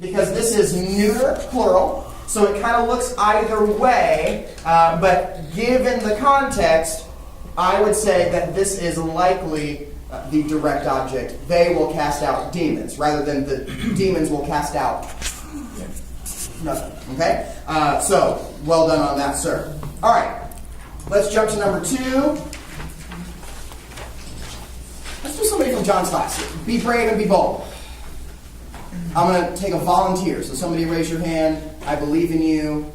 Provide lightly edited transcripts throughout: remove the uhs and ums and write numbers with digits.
because this is neuter plural, so it kind of looks either way, but given the context, I would say that this is likely the direct object. They will cast out demons, rather than the demons will cast out nothing. Okay? So, well done on that, sir. All right. Let's jump to number 2. Let's do somebody from John's class. Be brave and be bold. I'm going to take a volunteer. So somebody raise your hand. I believe in you.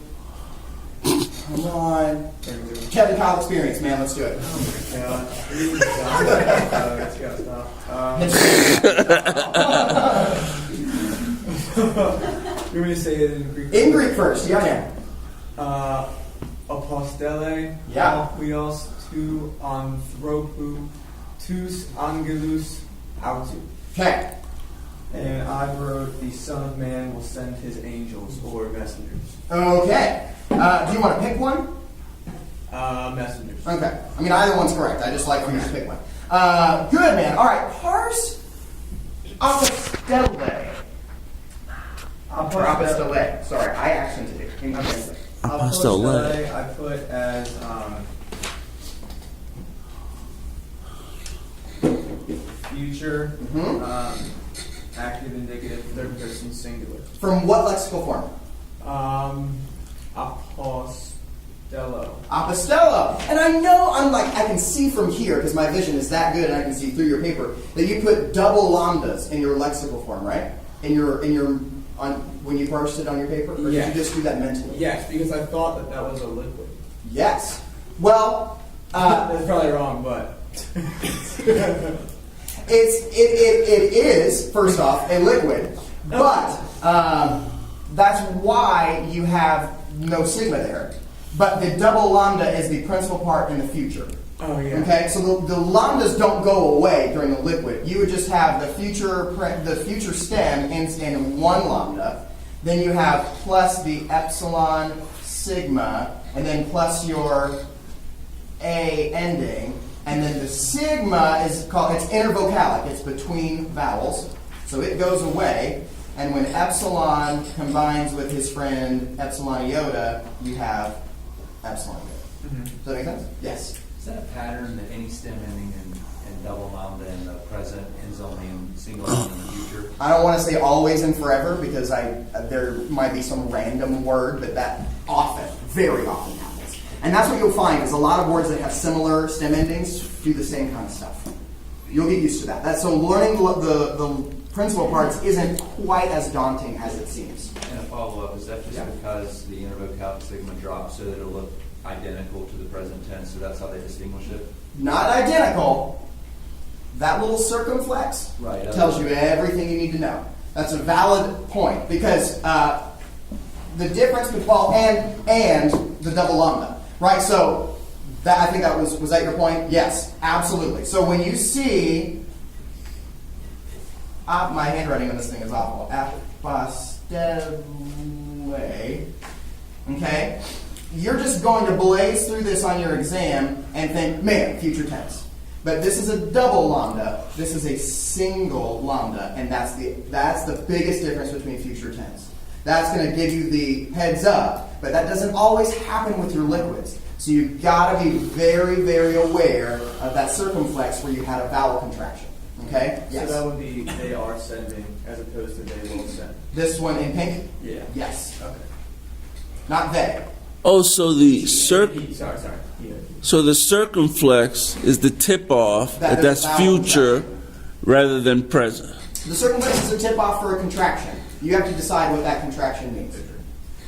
Come on. Kevin Kyle experience, man. Let's do it. You want me to say it in Greek? In Greek first. Yeah, man. Apostele, Yeah. Alphios, tu anthropou, tous angelus autu. Okay. And I wrote, the Son of Man will send his angels or messengers. Okay. Do you want to pick one? Messengers. Okay. I mean, either one's correct. I just like for you to pick one. Good, man. All right. Parse apostele. Or apostole. Sorry, I accented it. Incorrectly. Apostole I put as future, active, indicative, third person singular. From what lexical form? Apostello. Apostello. And I know I can see from here, because my vision is that good and I can see through your paper, that you put double lambdas in your lexical form, right? When you parsed it on your paper? Or did you just do that mentally? Yes, because I thought that was a liquid. Yes. Well, that's probably wrong, but it is, first off, a liquid. But that's why you have no sigma there. But the double lambda is the principal part in the future. Oh, yeah. Okay, so the lambdas don't go away during the liquid. You would just have the future stem in one lambda. Then you have plus the epsilon sigma, and then plus your a ending. And then the sigma it's intervocalic. It's between vowels. So it goes away. And when epsilon combines with his friend epsilon iota, you have epsilon iota. Mm-hmm. Does that make sense? Yes. Is that a pattern that any stem ending in double lambda in the present ends only in single lambda in the future? I don't want to say always and forever because there might be some random word, but that very often happens. And that's what you'll find is a lot of words that have similar stem endings do the same kind of stuff. You'll get used to that. So learning the principal parts isn't quite as daunting as it seems. And a follow-up, is that just because the intervocalic sigma drops so that it'll look identical to the present tense, so that's how they distinguish it? Not identical. That little circumflex tells you everything you need to know. That's a valid point because the difference between and the double lambda, right? So I think that was that your point? Yes, absolutely. So when you see my handwriting on this thing is awful. Apostelle, okay? You're just going to blaze through this on your exam and think, man, future tense. But this is a double lambda. This is a single lambda, and that's the biggest difference between future tense. That's going to give you the heads up, but that doesn't always happen with your liquids. So you've got to be very, very aware of that circumflex where you had a vowel contraction. Okay? Yes. So that would be they are sending as opposed to they will send. This one in pink? Yeah. Yes. Okay. Not they. Oh, so the Sorry. Yeah. so the circumflex is the tip off that's vowel future contraction. rather than present. The circumflex is a tip off for a contraction. You have to decide what that contraction means.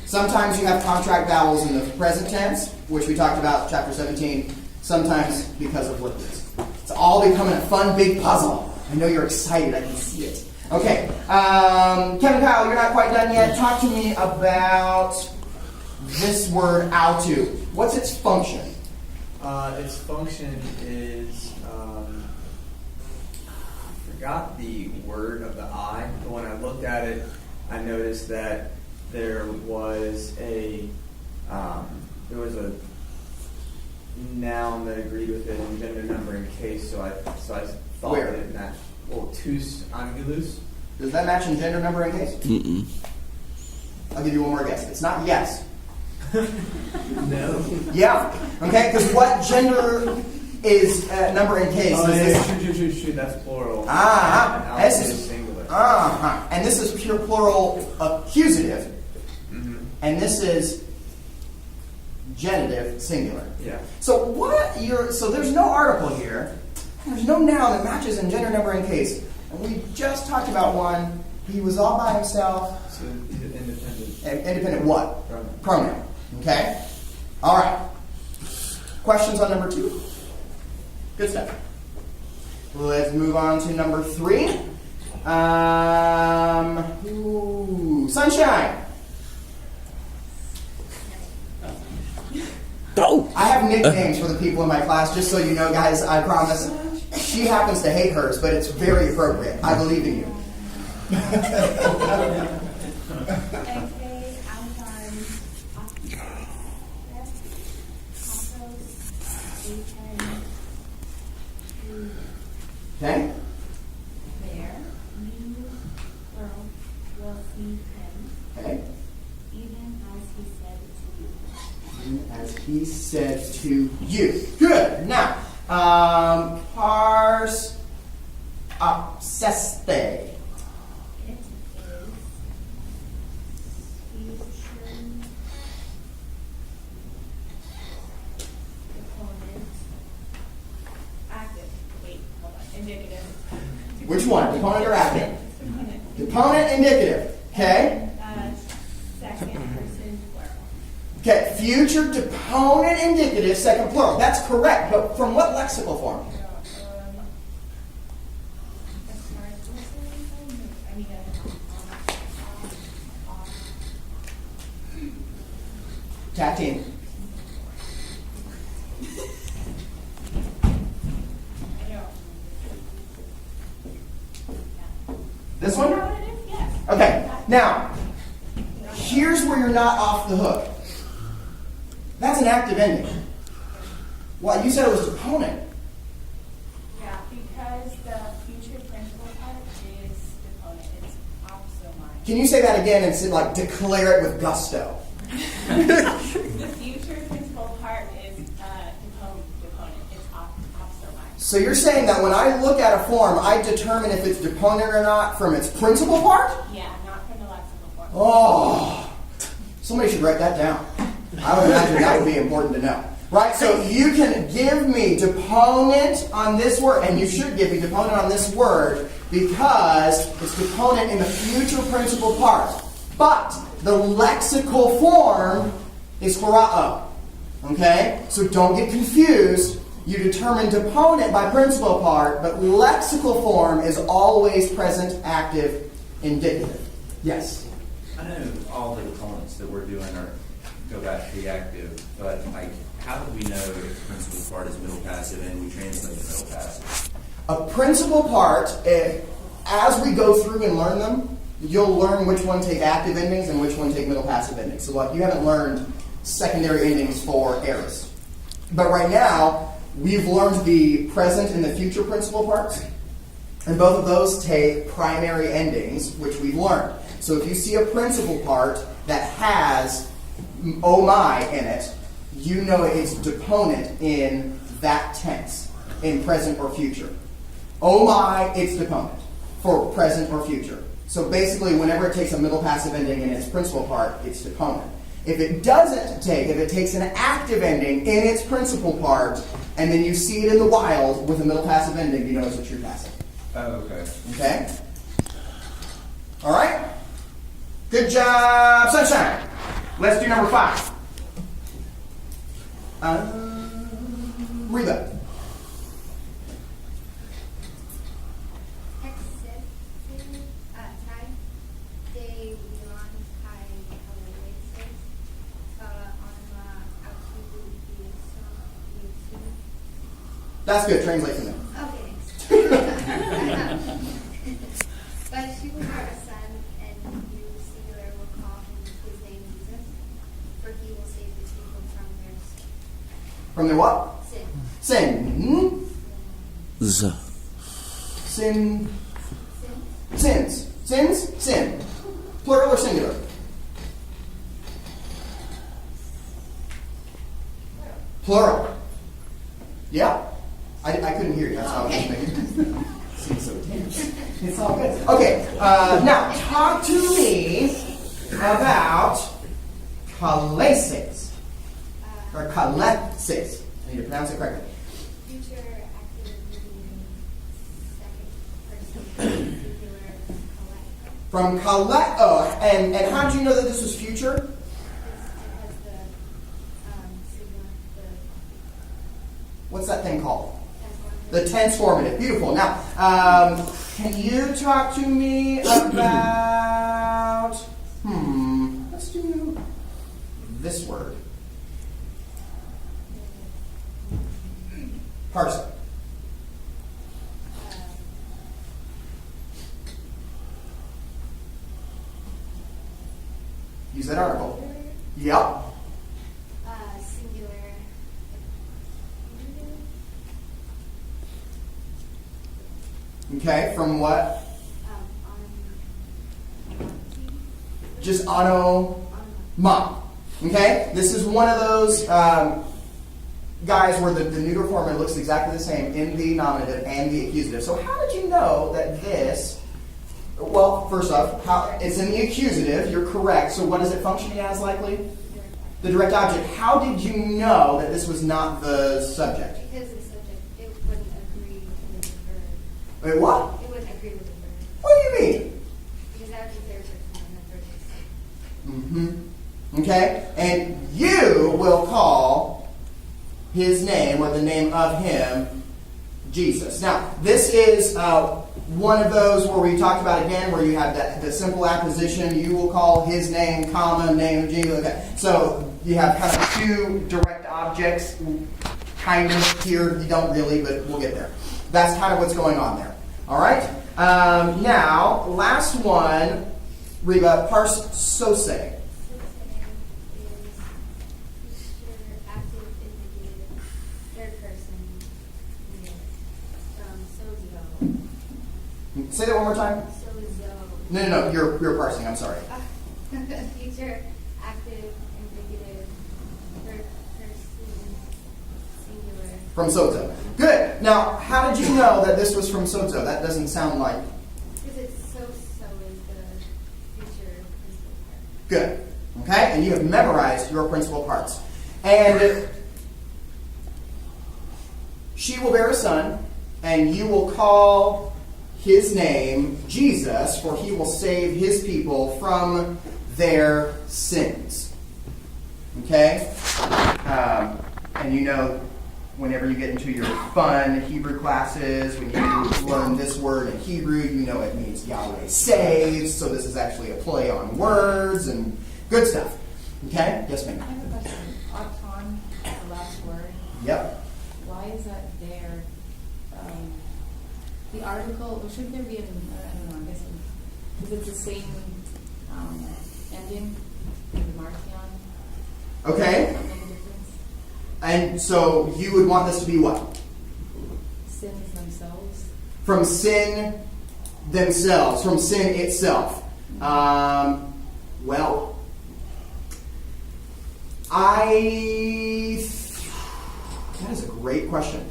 Sometimes you have contract vowels in the present tense, which we talked about chapter 17, sometimes because of liquids. It's all becoming a fun big puzzle. I know you're excited, I can see it. Okay, Kevin Kyle, you're not quite done yet. Talk to me about this word autu. What's its function? Its function is, I forgot the word of the I, but when I looked at it, I noticed that there was a noun that agreed with it and gender number in case, so I thought Where? that it matched. Well, tus angelus. Does that match in gender, number, and case? Mm-mm. I'll give you one more guess. It's not yes. No. Yeah. Okay, because what gender is number, and case? Oh, Is yeah, this- shoot, that's plural. Ah, This this is is singular. and this is pure plural accusative, Mhm. and this is genitive singular. Yeah. So so there's no article here. There's no noun that matches in gender, number, and case. And we just talked about one. He was all by himself. So he's an independent Independent what? pronoun. Pronoun. Okay? All right. Questions on number 2? Good stuff. Let's move on to number 3. Sunshine. Oh! I have nicknames for the people in my class, just so you know, guys, I promise. She happens to hate hers, but it's very appropriate. I believe in you. Okay? There, you girl will see him, Okay. even as he said to you. And as he said to you. Good. Now, pars obseste. It is future deponent active. Wait, hold on. Indicative. Which one? Deponent or active? Deponent. Deponent indicative. Okay? Second person plural. Okay. Future deponent indicative, second plural. That's correct. But from what lexical form? As far as listening, I mean, Tag team. I know. This Is that one? what it is? Yes. Okay. Now, here's where you're not off the hook. That's an active ending. Why? You said it was deponent. Yeah, because the future principal part is deponent. It's opsomine. Can you say that again and say, like, declare it with gusto? The future principal part is deponent. It's opsomine. So you're saying that when I look at a form, I determine if it's deponent or not from its principal part? Yeah, not from the lexical form. Oh, somebody should write that down. I would imagine that would be important to know. Right? So you can give me deponent on this word, and you should give me deponent on this word because it's deponent in the future principal part. But the lexical form is horao. Okay? So don't get confused. You determine deponent by principal part, but lexical form is always present, active, indicative. Yes? I know all the components that we're doing go back to the active, but how do we know if the principal part is middle passive and we translate the middle passive? A principal part, as we go through and learn them, you'll learn which one take active endings and which one take middle passive endings. So like you haven't learned secondary endings for aorist. But right now, we've learned the present and the future principal parts. And both of those take primary endings, which we've learned. So if you see a principal part that has oh my in it, you know it's deponent in that tense, in present or future. Oh my, it's deponent for present or future. So basically, whenever it takes a middle passive ending in its principal part, it's deponent. If it takes an active ending in its principal part, and then you see it in the wild with a middle passive ending, you know it's a true passive. Oh, okay. Okay? All right? Good job, Sunshine. Let's do number 5. Reba. That's good. Translate for me. Okay. But she will have a son, and you, singular, will call him his name Jesus, for he will save his people from their From their what? sin. Sin. Z. Sin. Sin? Sins. Sins? Sin. Plural or singular? Plural. Yeah. I couldn't hear you. That's how I was making. Seems so tense. It's all good. Okay. Now, talk to me about kalesis. Or kalesis. I need to pronounce it correctly. Future active mediating second person singular collect. From collect. Oh, and how did you know that this was future? It has the sigma, What's that thing called? the The tense formative. Beautiful. Now, can you talk to me about, let's do this word. Parse. Use that article. Yep. singular. Okay, from what? On. Just mom. Okay? This is one of those guys where the neuter form looks exactly the same in the nominative and the accusative. So how did you know that this, well, first off, it's in the accusative, you're correct. So what is it functioning as likely? The direct object. How did you know that this was not the subject? Because the subject, it wouldn't agree with the verb. Wait, what? It wouldn't agree with the verb. What do you mean? Because that would be third person and the third person. Mm-hmm. Okay? And you will call his name or the name of him Jesus. Now, this is one of those where we talked about again, where you have the simple acquisition. You will call his name, comma, name of Jesus. Okay. So you have kind of two direct objects, kind of here. You don't really, but we'll get there. That's kind of what's going on there. All right? Now, last one, Reba, parse sose. Sixth name is future active indicative third person sozo. Say that one more time. Sozo. No, you're parsing. I'm sorry. Future active indicative third person singular. From Sozo. Good. Now, how did you know that this was from Sozo? That doesn't sound like. Because it's so is the future principal part. Good. Okay? And you have memorized your principal parts. And she will bear a son, and you will call his name Jesus, for he will save his people from their sins. Okay? And you know, whenever you get into your fun Hebrew classes, when you learn this word in Hebrew, you know it means Yahweh saves. So this is actually a play on words and good stuff. Okay? Yes, ma'am. I have a question. Auton, the last word. Yep. Why is that there? The article, or should there be an, I don't know, I guess, is it the same ending, the Marcion? Okay. Does that make a difference? And so you would want this to be what? Sins themselves? From sin themselves, from sin itself. Well, that is a great question.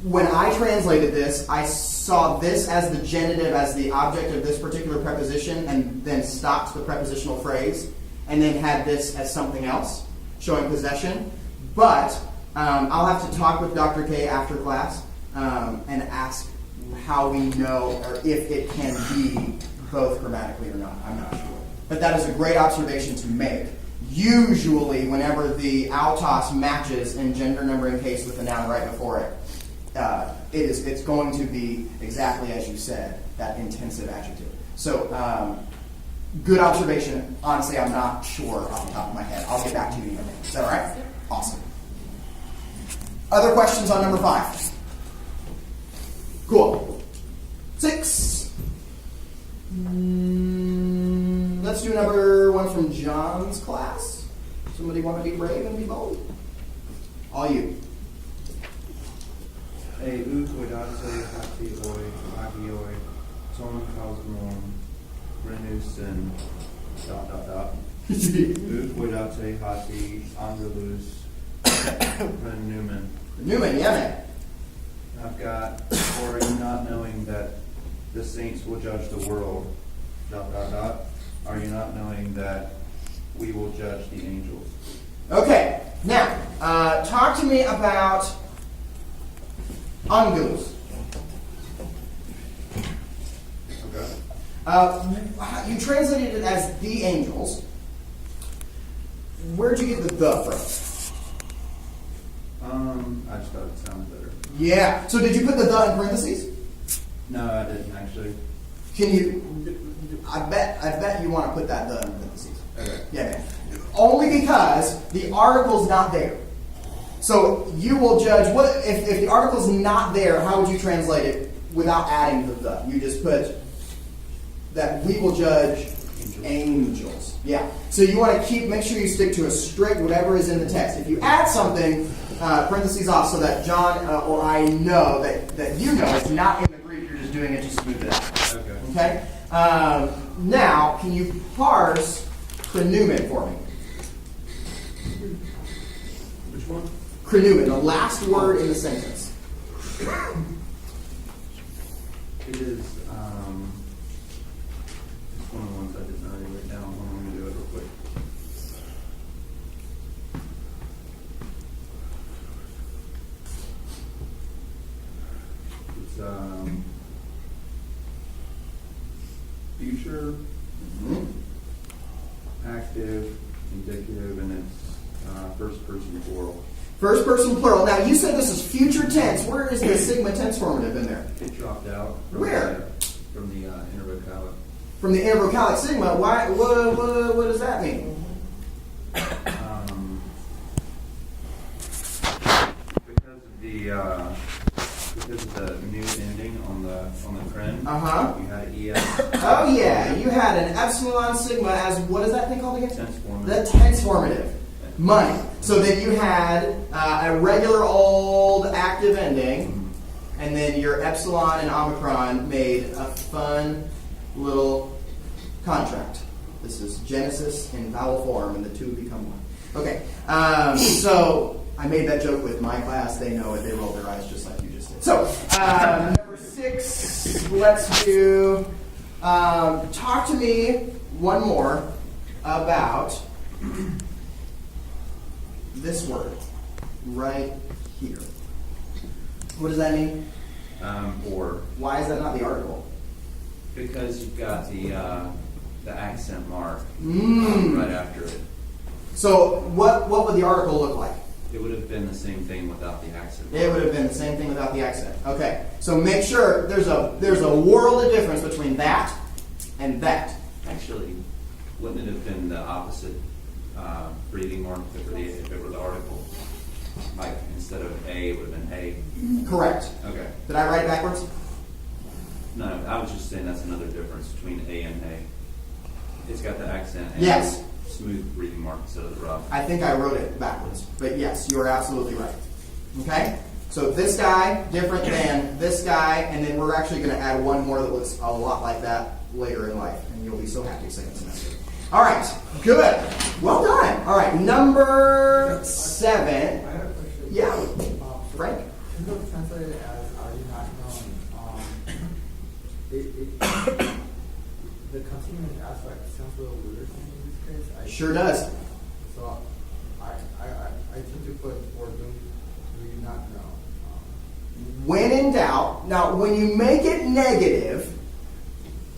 When I translated this, I saw this as the genitive, as the object of this particular preposition, and then stopped the prepositional phrase, and then had this as something else, showing possession. But I'll have to talk with Dr. K after class and ask how we know, or if it can be both grammatically or not. I'm not sure. But that is a great observation to make. Usually, whenever the autos matches in gender numbering case with the noun right before it, it's going to be exactly as you said, that intensive adjective. So, good observation. Honestly, I'm not sure off the top of my head. I'll get back to you in a minute. Is that all right? Awesome. Other questions on number 5? Cool. 6. Let's do another one from John's class. Somebody want to be brave and be bold? All you. A ut oidaze hati oi agioi ton cosmon Renusen, ... Ut Wedate Hati Angelus Renumen. Newman, yeah, man. I've got, or are you not knowing that the saints will judge the world, ... Are you not knowing that we will judge the angels? Okay, now, talk to me about Angelus. Okay. You translated it as the angels. Where'd you get the from? I just thought it sounded better. Yeah. So did you put the in parentheses? No, I didn't actually. Can you? I bet you want to put that in parentheses. Okay. Yeah, man. Only because the article's not there. So you will judge what if the article's not there. How would you translate it without adding the? You just put that we will judge angels. Yeah. So you want to make sure you stick to a strict whatever is in the text. If you add something, parentheses off, so that John or I know that you know it's not in the Greek. You're just doing it to smooth it out. Okay. Okay. Now, can you parse Crenumen for me? Which one? Crenumen, the last word in the sentence. It is, it's one of the ones I did not already write down. I'm going to do it real quick. It's, future, active, indicative, and it's first person plural. First person plural. Now, you said this is future tense. Where is the sigma tense formative in there? It dropped out from Where? From the intervocalic. From the intervocalic sigma. Why? What does that mean? Because of the new ending on the cren. Uh-huh. You had an ES. Oh, yeah. You had an epsilon sigma as, what is that thing called again? Tense formative. The tense formative. Money. So then you had a regular old active ending, and then your epsilon and omicron made a fun little contract. This is Genesis in vowel form, and the two become one. Okay. So I made that joke with my class. They know it. They roll their eyes just like you just did. So, number 6, let's do, talk to me one more about this word right here. What does that mean? Or Why is that not the article? because you've got the accent mark Mm. right after it. So what would the article look like? It would have been the same thing without the accent. It would have been the same thing without the accent. Okay, so make sure there's a world of difference between that and that. Actually, wouldn't it have been the opposite breathing mark if it were the article? Like instead of A, it would have been A. Correct. Okay. Did I write it backwards? No, I was just saying that's another difference between A and A. It's got the accent and Yes. smooth breathing mark instead of the rough. I think I wrote it backwards, but yes, you are absolutely right. Okay? So this guy, different than this guy, and then we're actually going to add one more that looks a lot like that later in life, and you'll be so happy second semester. All right, good. Well done. All right, number 7. I have a question. Yeah, Frank? Even though it's translated as "are you not known," the continuing aspect sounds a little weird to me in this case. Sure does. So I tend to put "or do you not know." When in doubt, now when you make it negative,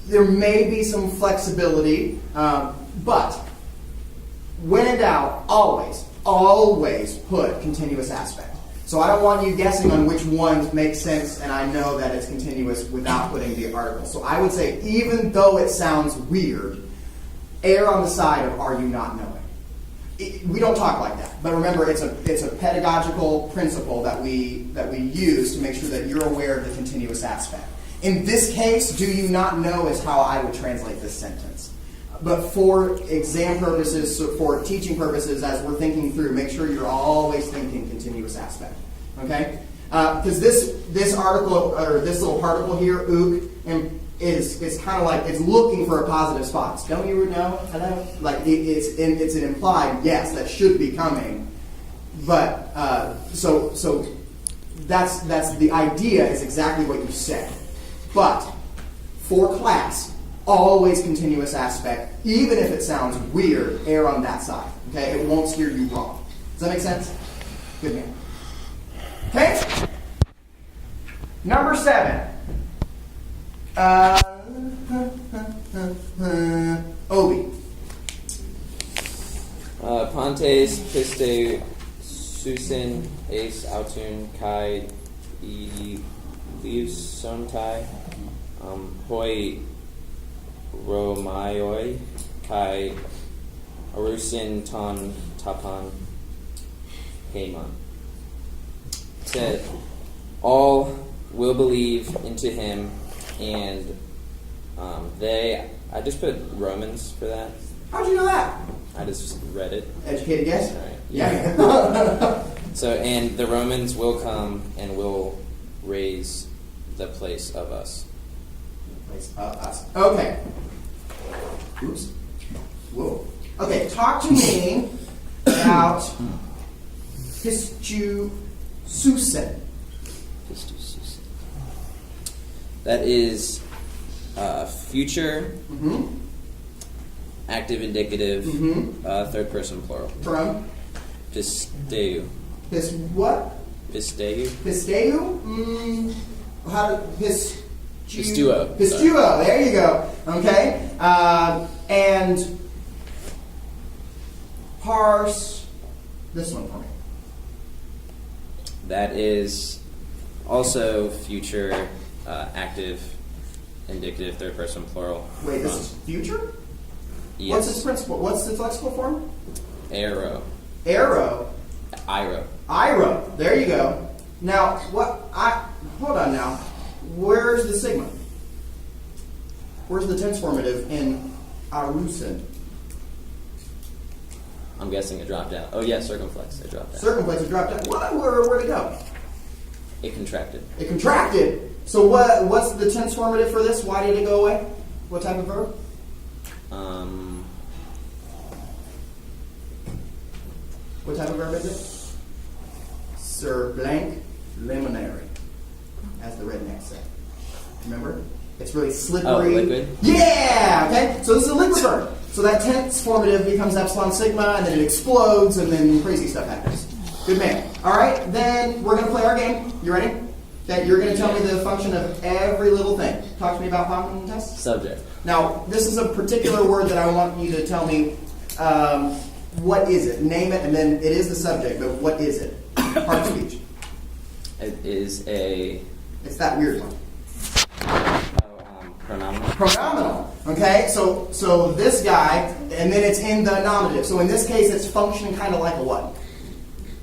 there may be some flexibility, but when in doubt, always put continuous aspect. So I don't want you guessing on which ones make sense, and I know that it's continuous without putting the article. So I would say, even though it sounds weird, err on the side of "are you not knowing." We don't talk like that, but remember, it's a pedagogical principle that we use to make sure that you're aware of the continuous aspect. In this case, "do you not know" is how I would translate this sentence. But for exam purposes, for teaching purposes, as we're thinking through, make sure you're always thinking continuous aspect. Okay? Because this article, or this little particle here, "ook," is kind of like it's looking for a positive spot. Don't you know? Hello? Like it's an implied yes that should be coming, but so that's the idea is exactly what you said, but for class, always continuous aspect, even if it sounds weird, err on that side. Okay, it won't steer you wrong. Does that make sense? Good man. Okay. Number 7. Obi. Pontes, Piste, Susan, Ace, Autun, Kai, Leaves, Sontai, Hoi, Romaioi, Kai, Arusin, Ton, Tapan, Haman. Said, all will believe into him, and I just put Romans for that. How'd you know that? I just read it. Educated guess? Right. Yeah. So, and the Romans will come and will raise the place of us. Us. Okay. Oops. Whoa. Okay, talk to me about Pistususen. That is future, Mm-hmm. active indicative, Mm-hmm. third person plural. From Pisteu. Pis what? Pisteu. Pisteu? How do Pistuo. Pistuo. There you go. Okay. And parse this one for me. That is also future, active, indicative, third person plural. Wait, this is future? Yes. What's its principle? What's its lexical form? Arrow. Arrow. Iro. Iro. There you go. Now, hold on now. Where's the sigma? Where's the tense formative in arusin? I'm guessing it dropped out. Oh yeah, circumflex. It dropped out. Circumflex is dropped out. Where'd it go? It contracted. It contracted. So what's the tense formative for this? Why did it go away? What type of verb? What type of verb is it? Sir blank limonary, as the redneck said. Remember? It's really slippery. Oh, liquid? Yeah! Okay? So this is a liquid verb. So that tense formative becomes epsilon sigma, and then it explodes, and then crazy stuff happens. Good man. All right, then we're going to play our game. You ready? That you're going to tell me the function of every little thing. Talk to me about Pompen test. Subject. Now, this is a particular word that I want you to tell me. What is it? Name it, and then it is the subject, but what is it? Part of speech. It is a It's that weird one. pronominal. Pronominal. Okay, so this guy, and then it's in the nominative. So in this case, it's functioning kind of like a what?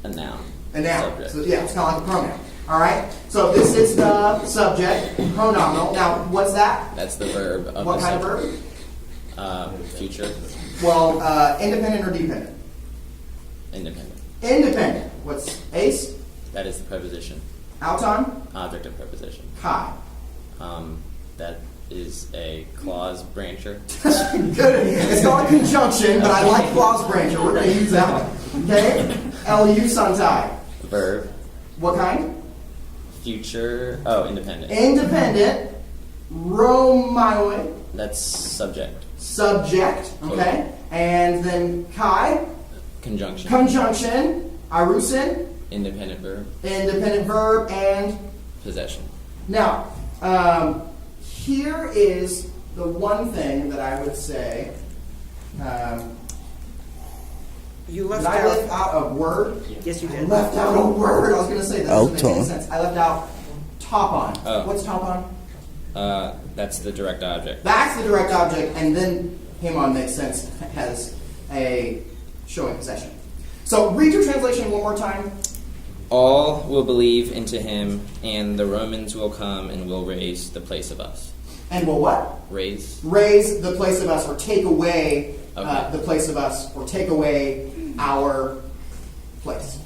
A noun. A noun. Subject. So yeah, it's kind of like a pronoun. All right. So this is the subject, pronominal. Now, what's that? That's the verb of What the kind of subject. verb? Future. Well, independent or dependent? Independent. Independent. What's ace? That is the preposition. Auton? Object of preposition. Kai. That is a clause brancher. Good. It's called a conjunction, but I like clause brancher. We're going to use that one. Okay? Lu santai. Verb. What kind? Future. Oh, independent. Independent. Romaioi. That's subject. Subject. Okay? And then kai. Conjunction. Conjunction. Irusin. Independent verb. Independent verb. And Possession. now, here is the one thing that I would say. You Did left I leave out. out a word? Yes, you I did. left out a word. I was going to say that doesn't make any Auton. sense. I left out top on. Oh. What's top on? That's the direct object. That's the direct object, and then him on makes sense as a showing possession. So read your translation one more time. All will believe into him, and the Romans will come and will raise the place of us. And will what? Raise. Raise the place of us, or take away Okay. the place of us, or take away our place.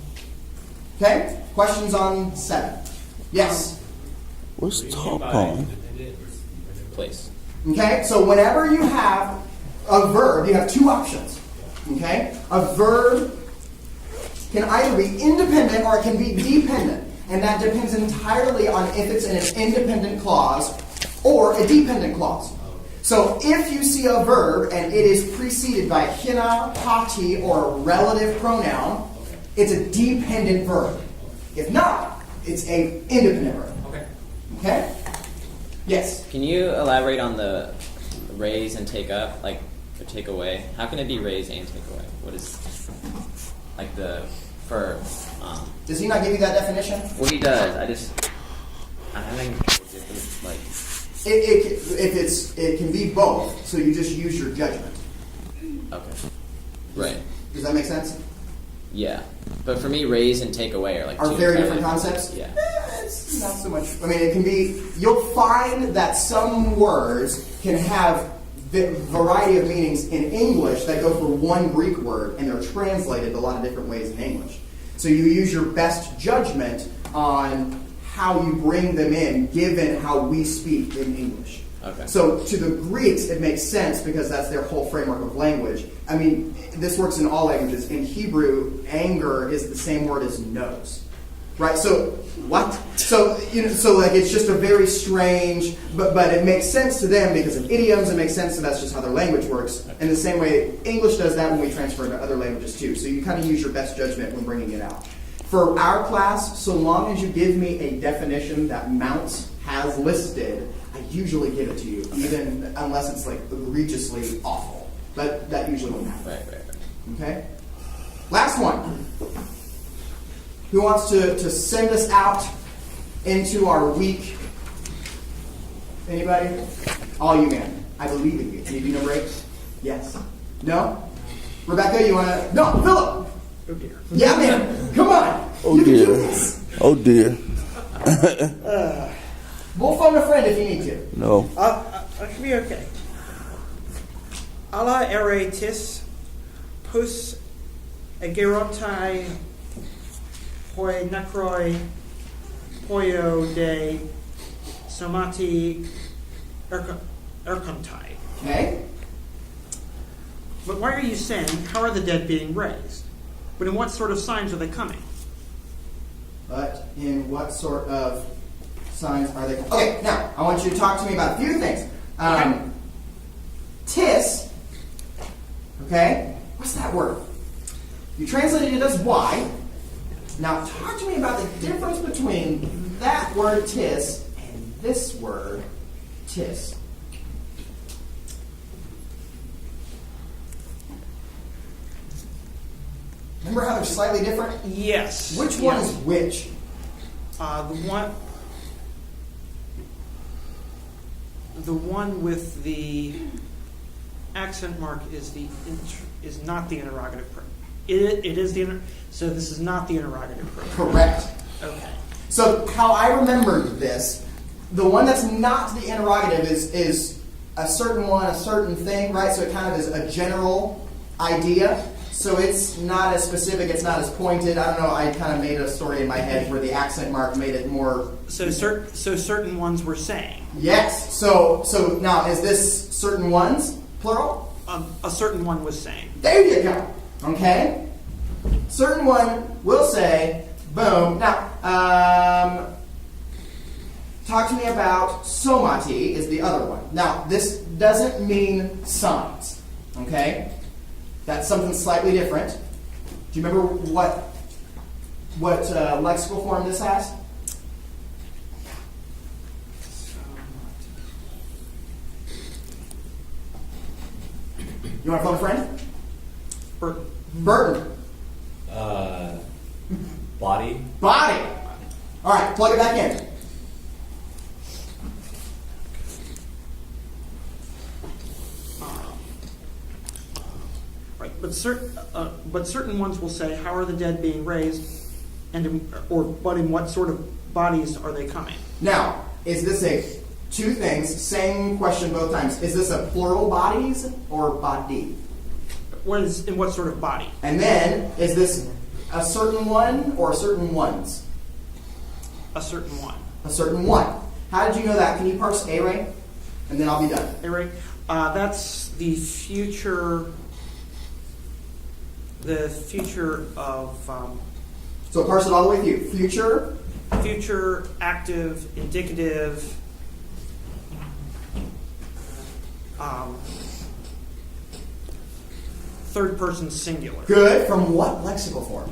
Okay? Questions on 7? Yes? What's top on? place. Okay? So whenever you have a verb, you have two options. Okay? A verb can either be independent or it can be dependent. And that depends entirely on if it's in an independent clause or a dependent clause. So if you see a verb and it is preceded by hina, hati, or a relative pronoun, it's a dependent verb. If not, it's a independent verb. Okay? Yes? Can you elaborate on the raise and take up, like, or take away? How can it be raise and take away? What is, like, for, Does he not give you that definition? well, he does. I think, like, It can be both, so you just use your judgment. okay. Right. Does that make sense? Yeah. But for me, raise and take away are like Are two very entirely different concepts? Yeah. It's not so much. I mean, it can be, you'll find that some words can have variety of meanings in English that go for one Greek word, and they're translated a lot of different ways in English. So you use your best judgment on how you bring them in, given how we speak in English. Okay. So to the Greeks, it makes sense because that's their whole framework of language. I mean, this works in all languages. In Hebrew, anger is the same word as nose, right? So what? So like it's just a very strange, but it makes sense to them because of idioms. It makes sense, so that's just how their language works. In the same way, English does that when we transfer it to other languages too. So you kind of use your best judgment when bringing it out. For our class, so long as you give me a definition that Mounts has listed, I usually give it to you, even unless it's like egregiously awful. But that usually won't happen. Right. Okay? Last one. Who wants to send us out into our week? Anybody? All you, man. I believe in you. Can you do number 8? Yes. No? Rebecca, you want to? No, Philip! Oh dear. Yeah, man. Come on. Oh You can do dear. this. Oh dear. We'll phone a friend if you need to. No. I should be okay. Alla eretis pus egerontai poi necroi poio de somati ercontai. Okay? But why are you saying, how are the dead being raised? But in what sort of signs are they coming? But in what sort of signs are they? Okay, now I want you to talk to me about a few things. Tis. Okay, what's that word? You translated it as why. Now talk to me about the difference between that word tis and this word tis. Remember how they're slightly different? Yes. Which one is which? The one with the accent mark is not the interrogative. It is the so this is not the interrogative pronoun. Correct. Okay. So how I remembered this, the one that's not the interrogative is a certain one, a certain thing, right? So it kind of is a general idea. So it's not as specific, it's not as pointed. I don't know, I kind of made a story in my head where the accent mark made it more... So certain ones were saying. Yes. So now, is this certain ones, plural? A certain one was saying. There you go. Okay? Certain one will say, boom. Now, talk to me about somati is the other one. Now, this doesn't mean signs. Okay? That's something slightly different. Do you remember what lexical form this has? You want to phone a friend? Burton. Body. Body. All right, plug it back in. Right, but certain ones will say, "How are the dead being raised?" But in what sort of bodies are they coming? Now, is this two things? Same question both times. Is this a plural bodies or body? In what sort of body? And then, is this a certain one or certain ones? A certain one. A certain one. How did you know that? Can you parse A, Ray? and then I'll be done. Hey, Ray, that's the future. The future of So parse it all the way through. future active indicative. Third person singular. Good. From what lexical form?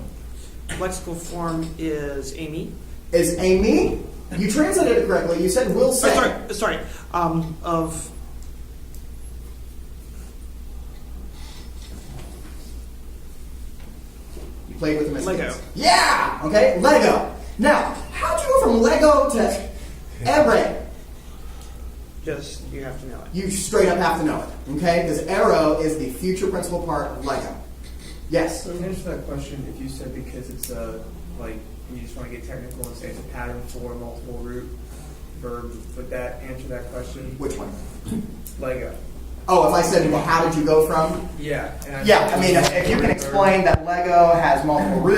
Lexical form is Amy. Is Amy? You translated it correctly. You said will say. Sorry. Of You played with them as Lego. kids. Yeah. Okay. Lego. Now, how'd you go from Lego to array? just you have to know it. You straight up have to know it. Okay? Because arrow is the future principal part of Lego. Yes. So to answer that question, if you said because it's like you just want to get technical and say it's a pattern for multiple root verb, would that answer that question? Which one? Lego. Oh, if I said, well, how did you go from? Yeah. And Yeah, I mean, if you can explain that Lego has multiple roots.